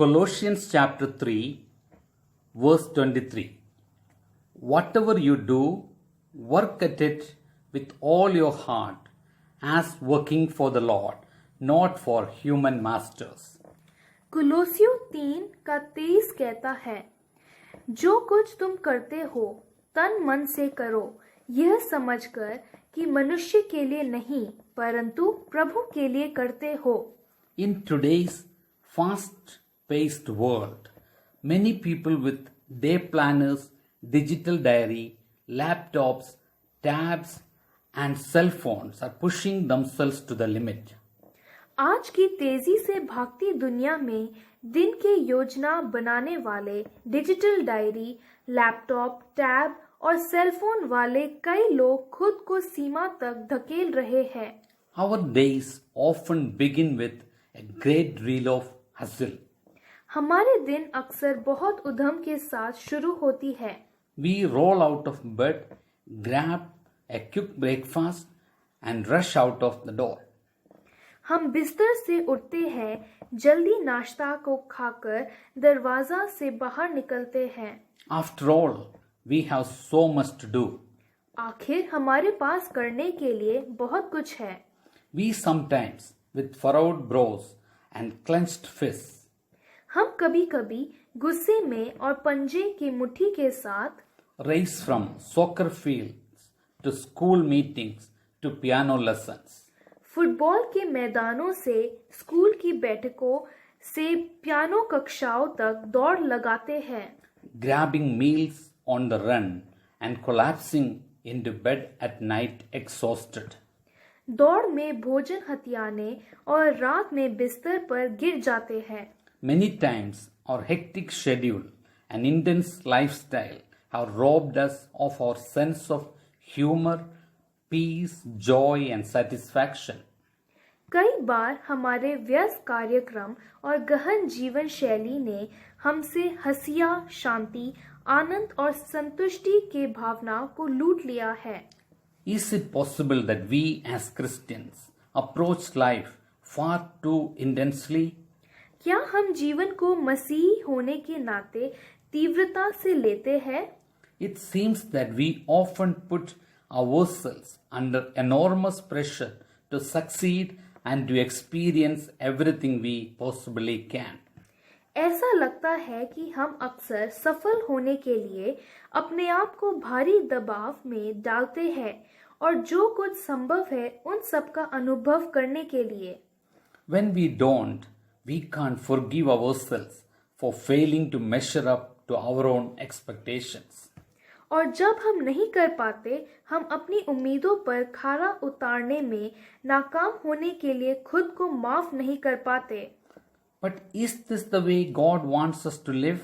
Colossians chapter 3, verse 23. Whatever you do, work at it with all your heart, as working for the Lord, not for human masters. कुलोसियों 3:23 कहता है, जो कुछ तुम करते हो तन मन से करो, यह समझकर कि मनुष्य के लिए नहीं परंतु प्रभु के लिए करते हो. In today's fast-paced world, many people with day planners, digital diary, laptops, tabs, and cell phones are pushing themselves to the limit. आज की तेजी से भागती दुनिया में दिन की योजना बनाने वाले, डिजिटल डायरी, लैपटॉप, टैब और सेलफोन वाले कई लोग खुद को सीमा तक धकेल रहे हैं. Our days often begin with a great deal of hustle. हमारे दिन अक्सर बहुत उद्यम के साथ शुरू होती है. We roll out of bed, grab a quick breakfast, and rush out of the door. हम बिस्तर से उठते हैं, जल्दी नाश्ता को खाकर दरवाजा से बाहर निकलते हैं. After all, we have so much to do. आखिर हमारे पास करने के लिए बहुत कुछ है. We sometimes, with furrowed brows and clenched fists, हम कभी-कभी गुस्से में और पंजे की मुट्ठी के साथ race from soccer fields to school meetings to piano lessons. Football के मैदानों से स्कूल की बैठकों से पियानो कक्षाओं तक दौड़ लगाते हैं. Grabbing meals on the run and collapsing into bed at night exhausted. दौड़ में भोजन हथियाने और रात में बिस्तर पर गिर जाते हैं. Many times our hectic schedule and intense lifestyle have robbed us of our sense of humor, peace, joy and satisfaction. कई बार हमारे व्यस्त कार्यक्रम और गहन जीवन शैली ने हमसे हंसिया, शांति, आनंद और संतुष्टि के भावना को लूट लिया है. Is it possible that we as Christians approach life far too intensely? क्या हम जीवन को मसीही होने के नाते तीव्रता से लेते हैं? It seems that we often put ourselves under enormous pressure to succeed and to experience everything we possibly can. ऐसा लगता है कि हम अक्सर सफल होने के लिए अपने आप को भारी दबाव में डालते हैं और जो कुछ संभव है उन सब का अनुभव करने के लिए. When we don't, we can't forgive ourselves for failing to measure up to our own expectations. और जब हम नहीं कर पाते, हम अपनी उम्मीदों पर खारा उतारने में नाकाम होने के लिए खुद को माफ नहीं कर पाते. But is this the way God wants us to live?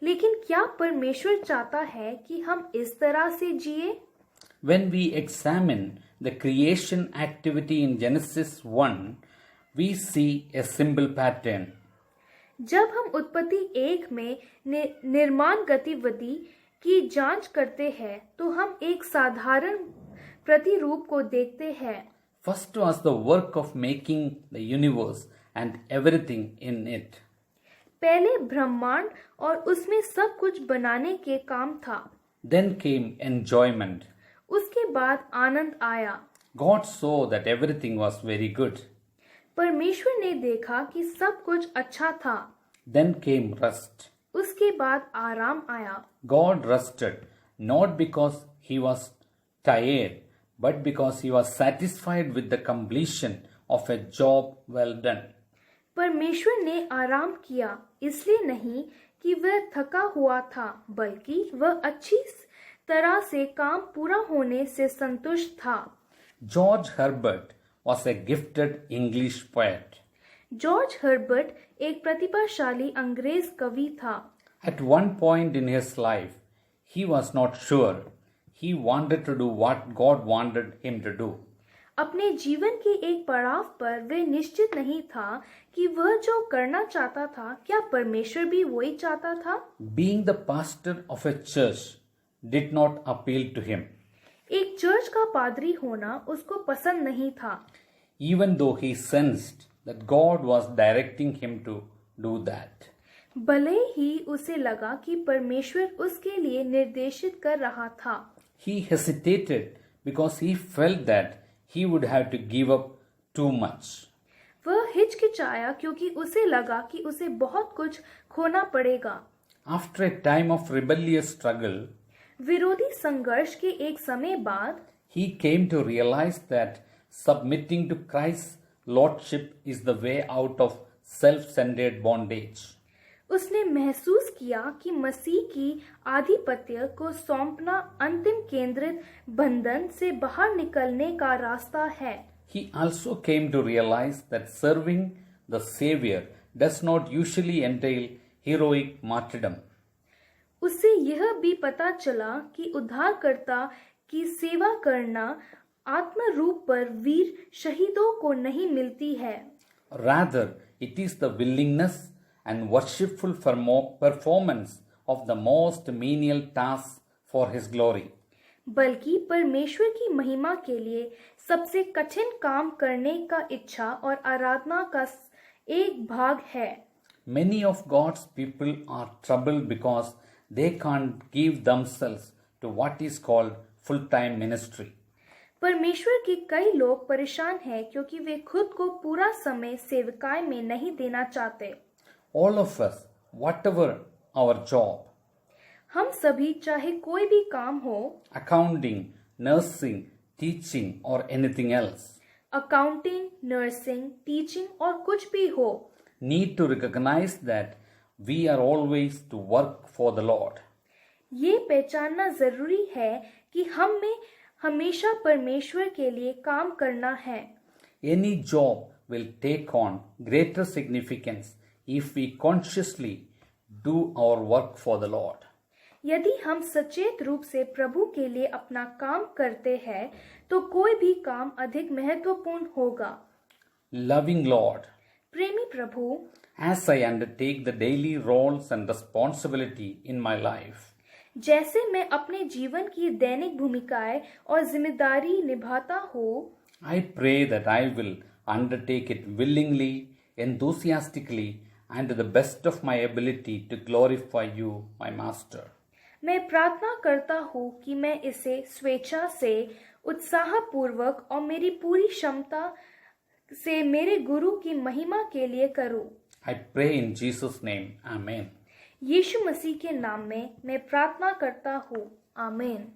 लेकिन क्या परमेश्वर चाहता है कि हम इस तरह से जिए? When we examine the creation activity in Genesis 1, we see a simple pattern. जब हम उत्पत्ति 1 में निर्माण गतिविधि की जांच करते हैं, तो हम एक साधारण प्रतिरूप को देखते हैं. First was the work of making the universe and everything in it. पहले ब्रह्मांड और उसमें सब कुछ बनाने के काम था. Then came enjoyment. उसके बाद आनंद आया. God saw that everything was very good. परमेश्वर ने देखा कि सब कुछ अच्छा था. Then came rest. उसके बाद आराम आया. God rested not because he was tired, but because he was satisfied with the completion of a job well done. परमेश्वर ने आराम किया इसलिए नहीं कि वह थका हुआ था, बल्कि वह अच्छी तरह से काम पूरा होने से संतुष्ट था. George Herbert was a gifted English poet. George Herbert एक प्रतिभाशाली अंग्रेज कवि था. At one point in his life, he was not sure. He wanted to do what God wanted him to do. अपने जीवन के एक पड़ाव पर वह निश्चित नहीं था कि वह जो करना चाहता था, क्या परमेश्वर भी वही चाहता था. Being the pastor of a church did not appeal to him. एक चर्च का पादरी होना उसको पसंद नहीं था. Even though he sensed that God was directing him to do that. भले ही उसे लगा कि परमेश्वर उसके लिए निर्देशित कर रहा था, He hesitated because he felt that he would have to give up too much. वह हिचकिचाया क्योंकि उसे लगा कि उसे बहुत कुछ खोना पड़ेगा। After a time of rebellious struggle, विरोधी संघर्ष के एक समय बाद he came to realize that submitting to Christ's lordship is the way out of self-centered bondage. उसने महसूस किया कि मसीह की आधिपत्य को सौंपना अंतिम केंद्रित बंधन से बाहर निकलने का रास्ता है। He also came to realize that serving the Savior does not usually entail heroic martyrdom. उसे यह भी पता चला कि उद्धारकर्ता की सेवा करना आत्म रूप पर वीर शहीदों को नहीं मिलती है। Rather, it is the willingness and worshipful performance of the most menial tasks for His glory. बल्कि परमेश्वर की महिमा के लिए सबसे कठिन काम करने का इच्छा और आराधना का एक भाग है। Many of God's people are troubled because they can't give themselves to what is called full-time ministry. परमेश्वर के कई लोग परेशान हैं क्योंकि वे खुद को पूरा समय सेवकाई में नहीं देना चाहते। All of us, whatever our job, हम सभी चाहे कोई भी काम हो, accounting, nursing, teaching or anything else, accounting, nursing, teaching और कुछ भी हो, need to recognize that we are always to work for the Lord. ये पहचानना जरूरी है कि हम में हमेशा परमेश्वर के लिए काम करना है। Any job will take on greater significance if we consciously do our work for the Lord. यदि हम सचेत रूप से प्रभु के लिए अपना काम करते हैं, तो कोई भी काम अधिक महत्वपूर्ण होगा। Loving Lord, प्रेमी प्रभु, as I undertake the daily roles and responsibility in my life, जैसे मैं अपने जीवन की दैनिक भूमिकाएं और जिम्मेदारी निभाता हूँ, I pray that I will undertake it willingly, enthusiastically, and to the best of my ability to glorify you, my Master. मैं प्रार्थना करता हूँ कि मैं इसे स्वेच्छा से, उत्साहपूर्वक और मेरी पूरी क्षमता से मेरे गुरु की महिमा के लिए करूँ। I pray in Jesus' name. Amen. यीशु मसीह के नाम में मैं प्रार्थना करता हूँ। आमीन।